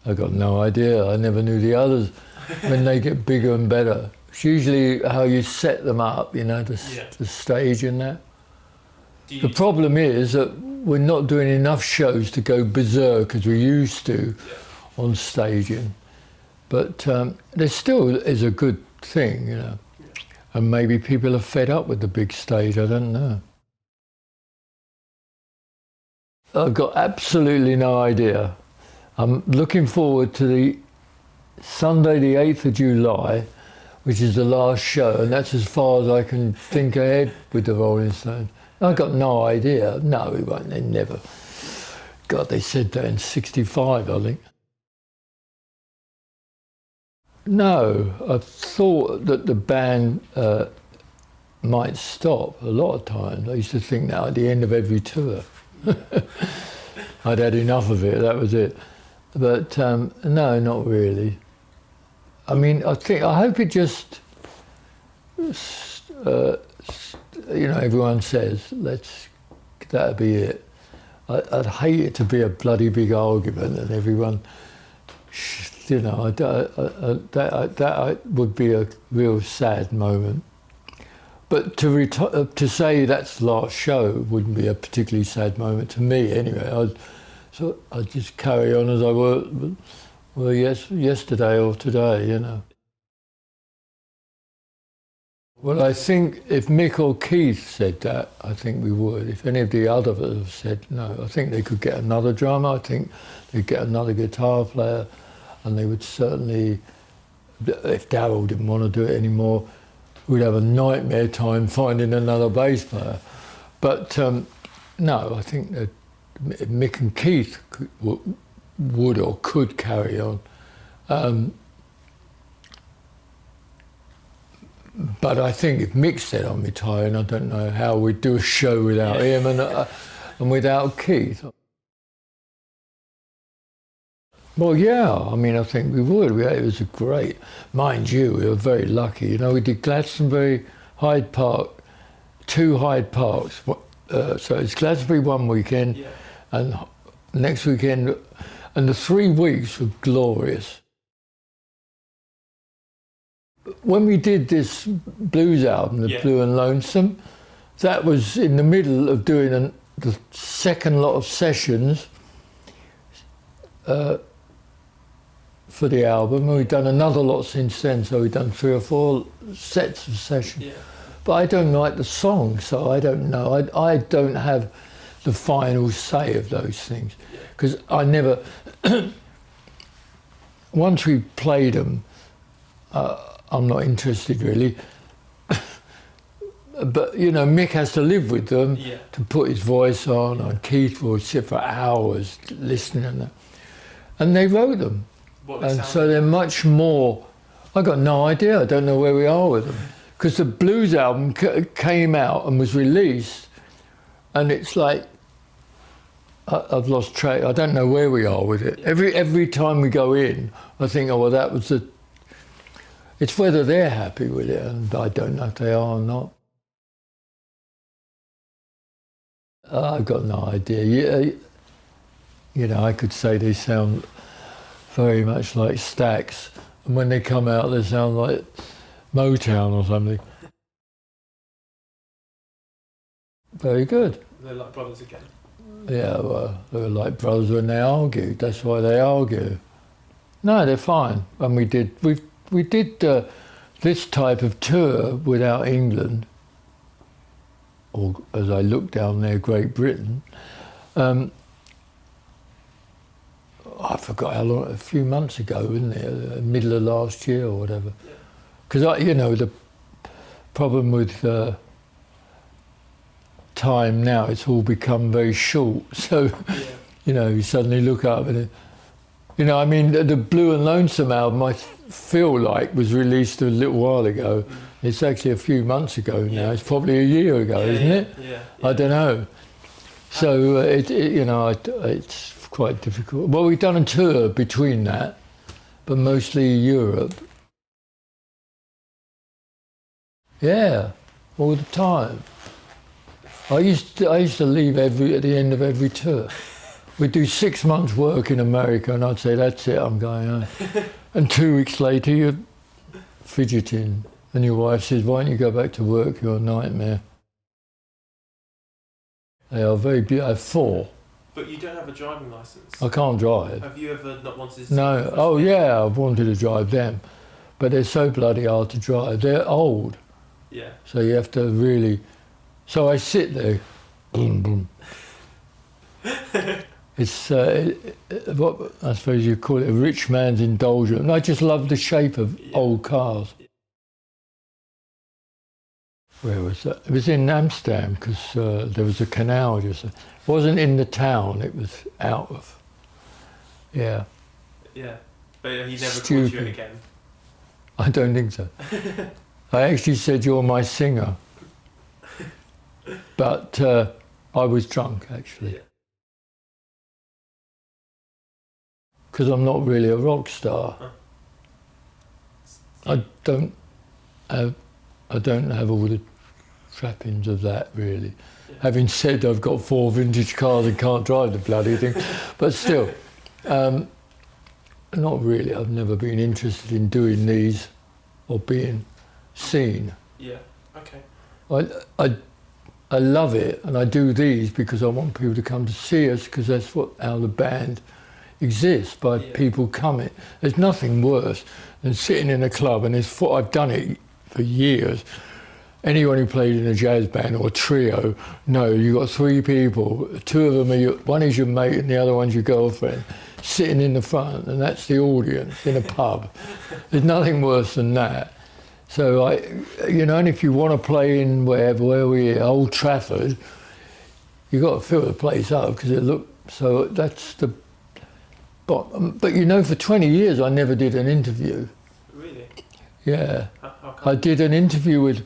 I got no idea. I never knew the others when they get bigger and better. It's usually how you set them up, you know, the stage and that. The problem is that we're not doing enough shows to go berserk as we used to on staging. But there still is a good thing, you know. And maybe people are fed up with the big stage, I don't know. I've got absolutely no idea. I'm looking forward to the Sunday the 8th of July, which is the last show, and that's as far as I can think ahead with the Rolling Stones. I've got no idea. No, we won't. They never. God, they said that in '65, I think. No, I thought that the band might stop a lot of times. I used to think that at the end of every tour. I'd had enough of it, that was it. But no, not really. I mean, I hope it just, you know, everyone says, that'll be it. I'd hate it to be a bloody big argument and everyone, you know, that would be a real sad moment. But to say that's the last show wouldn't be a particularly sad moment to me anyway. I'd just carry on as I were yesterday or today, you know. Well, I think if Mick or Keith said that, I think we would. If any of the others have said no, I think they could get another drummer, I think they'd get another guitar player, and they would certainly, if Darryl didn't want to do it anymore, we'd have a nightmare time finding another bass player. But no, I think that Mick and Keith would or could carry on. But I think if Mick said I'm retiring, I don't know how we'd do a show without him and without Keith. Well, yeah, I mean, I think we would. It was a great, mind you, we were very lucky. You know, we did Glastonbury, Hyde Park, 2 Hyde Parks. So it's Glastonbury one weekend and next weekend, and the 3 weeks were glorious. When we did this blues album, the Blue and Lonesome, that was in the middle of doing the second lot of sessions for the album, and we've done another lot since then, so we've done 3 or 4 sets of sessions. But I don't write the songs, so I don't know. I don't have the final say of those things, because I never, once we've played them, I'm not interested really. But, you know, Mick has to live with them to put his voice on, and Keith will sit for hours listening and that. And they wrote them. And so they're much more, I got no idea, I don't know where we are with them. Because the blues album came out and was released, and it's like, I've lost track, I don't know where we are with it. Every time we go in, I think, oh, well, that was it's whether they're happy with it, and I don't know if they are or not. I've got no idea. You know, I could say they sound very much like Stax, and when they come out, they sound like Motown or something. Very good. They're like brothers again. Yeah, well, they were like brothers when they argued. That's why they argue. No, they're fine. And we did this type of tour without England, or as I look down there, Great Britain. I forgot how long, a few months ago, wasn't it? Middle of last year or whatever. Because, you know, the problem with time now, it's all become very short. So, you know, you suddenly look up and, you know, I mean, the Blue and Lonesome album, I feel like, was released a little while ago. It's actually a few months ago now. It's probably a year ago, isn't it? I don't know. So, you know, it's quite difficult. Well, we've done a tour between that, but mostly Europe. Yeah, all the time. I used to leave at the end of every tour. we'd do 6 months' work in America, and I'd say, "That's it, I'm going home." And 2 weeks later, you're fidgeting, and your wife says, "Why don't you go back to work? You're a nightmare." They are very beautiful. I have 4. But you don't have a driving licence. I can't drive. Have you ever not wanted to? No. Oh yeah, I've wanted to drive them, but they're so bloody hard to drive. They're old. Yeah. So you have to really. So I sit there, boom, boom. It's what I suppose you call it a rich man's indulgence. And I just love the shape of old cars. Where was that? It was in Amsterdam because there was a canal just. It wasn't in the town. It was out of. Yeah. Yeah, but he never called you again. I don't think so. I actually said, "You're my singer," but I was drunk actually. Because I'm not really a rock star. I don't have all the trappings of that really. Yeah. Having said I've got 4 vintage cars and can't drive the bloody thing, but still, not really. I've never been interested in doing these or being seen. Yeah. Okay. I love it, and I do these because I want people to come to see us, because that's how the band exists, by people coming. There's nothing worse than sitting in a club, and I've done it for years. Anyone who played in a jazz band or a trio, you've got 3 people, 2 of them one is your mate and the other one's your girlfriend, sitting in the front, and that's the audience in a pub. There's nothing worse than that. So and if you want to play in where we Old Trafford, you've got to fill the place up because so that's the. But for 20 years I never did an interview. Really? Yeah. How come? I did an interview with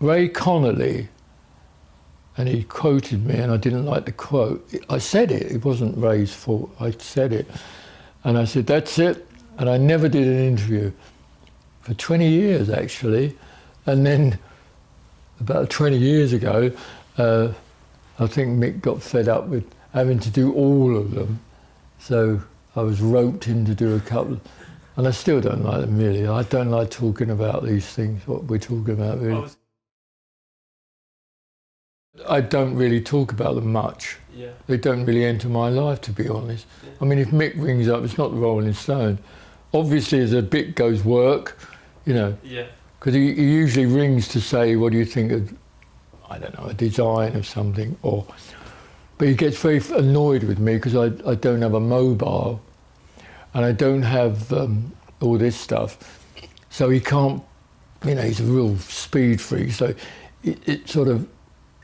Ray Connolly, and he quoted me, and I didn't like the quote. I said it. It wasn't Ray's fault. I said it, and I said, "That's it." And I never did an interview for 20 years actually, and then about 20 years ago, I think Mick got fed up with having to do all of them. So I was roped in to do a couple, and I still don't like them really. I don't like talking about these things, what we're talking about really. I don't really talk about them much. Yeah. They don't really enter my life, to be honest. Yeah. I mean, if Mick rings up, it's not the Rolling Stone. Obviously, as a bit goes work, Yeah. Because he usually rings to say, "What do you think of, I don't know, a design of something?" But he gets very annoyed with me because I don't have a mobile, and I don't have all this stuff. So he can't, he's a real speed freak. So it sort of,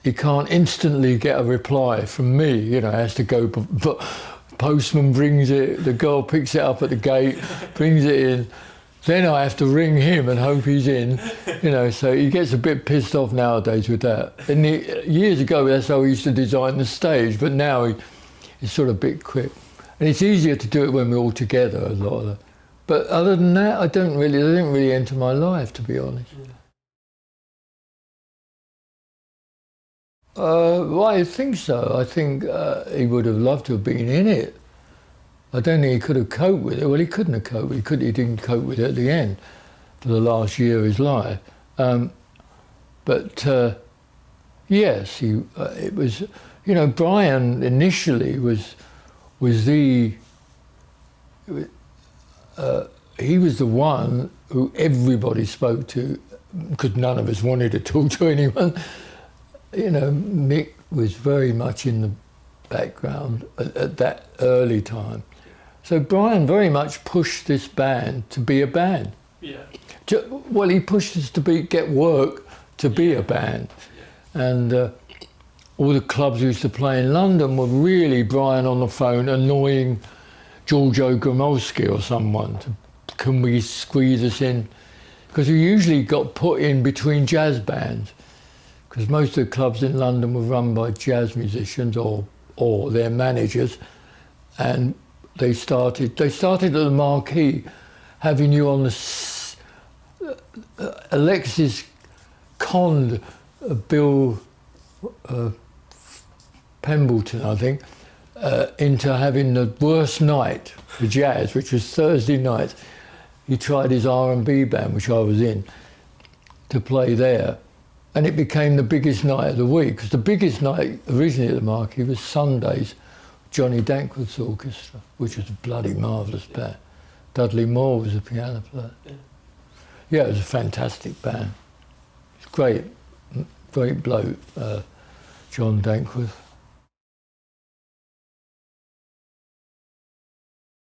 he can't instantly get a reply from me. Has to go. But postman brings it. The girl picks it up at the gate, brings it in. Then I have to ring him and hope he's in, so he gets a bit pissed off nowadays with that. And years ago, that's how he used to design the stage, but now he's sort of a bit quick. And it's easier to do it when we're all together, a lot of that. But other than that, they didn't really enter my life, to be honest. Well, I think so. I think he would have loved to have been in it. I don't think he could have coped with it. Well, he couldn't have coped with it. He didn't cope with it at the end, for the last year of his life. Yes, it was. Brian initially was he was the one who everybody spoke to, because none of us wanted to talk to anyone. Mick was very much in the background at that early time. So Brian very much pushed this band to be a band. Yeah. Well, he pushed us to get work to be a band. Yeah. And all the clubs we used to play in London were really Brian on the phone annoying Giorgio Gromolski or someone. Can we squeeze us in? Because we usually got put in between jazz bands, because most of the clubs in London were run by jazz musicians or their managers, and they started at the Marquee, having you on the Alexis Bill Pemberton, I think, into having the worst night for jazz, which was Thursday night. He tried his R&B band, which I was in, to play there. And it became the biggest night of the week, because the biggest night originally at the Marquee was Sundays, Johnny Dankworth's orchestra, which was a bloody marvellous band. Dudley Moore was a piano player. Yeah, it was a fantastic band. It's great bloke, John Dankworth.